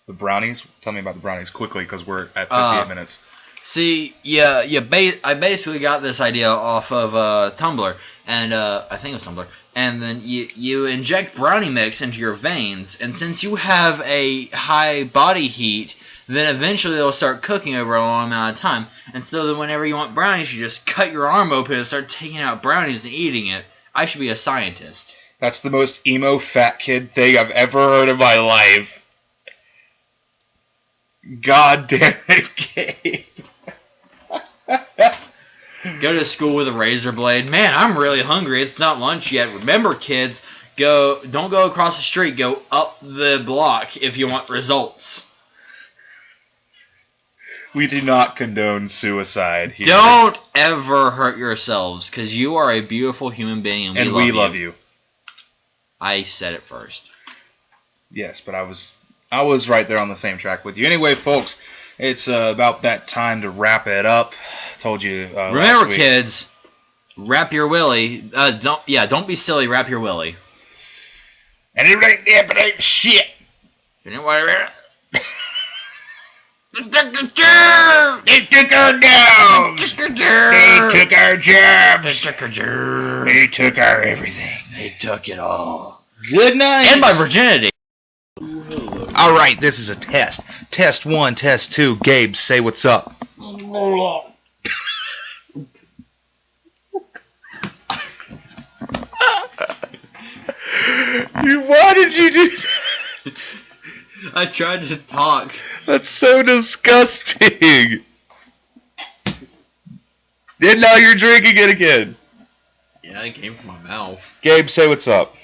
The brownies? Tell me about the brownies quickly because we're at 58 minutes. See, I basically got this idea off of Tumblr, and I think it was Tumblr. And then you inject brownie mix into your veins, and since you have a high body heat, then eventually they'll start cooking over a long amount of time. And so then whenever you want brownies, you just cut your arm open and start taking out brownies and eating it. I should be a scientist. That's the most emo fat kid thing I've ever heard in my life. God damn it, Gabe. Go to school with a razor blade. Man, I'm really hungry. It's not lunch yet. Remember, kids, don't go across the street. Go up the block if you want results. We do not condone suicide here. Don't ever hurt yourselves, because you are a beautiful human being, and we love you. I said it first. Yes, but I was right there on the same track with you. Anyway, folks, it's about that time to wrap it up. Told you. Remember, last week. kids, wrap your willy. Don't be silly. Wrap your willy. And it ain't there, but ain't shit. You know what? They took our dogs. They took our jobs. They took our everything. They took it all. Good night. And my virginity. All right, this is a test. Test 1, test 2. Gabe, say what's up. Why did you do that? I tried to talk. That's so disgusting. And now you're drinking it again. Yeah, it came from my mouth. Gabe, say what's up.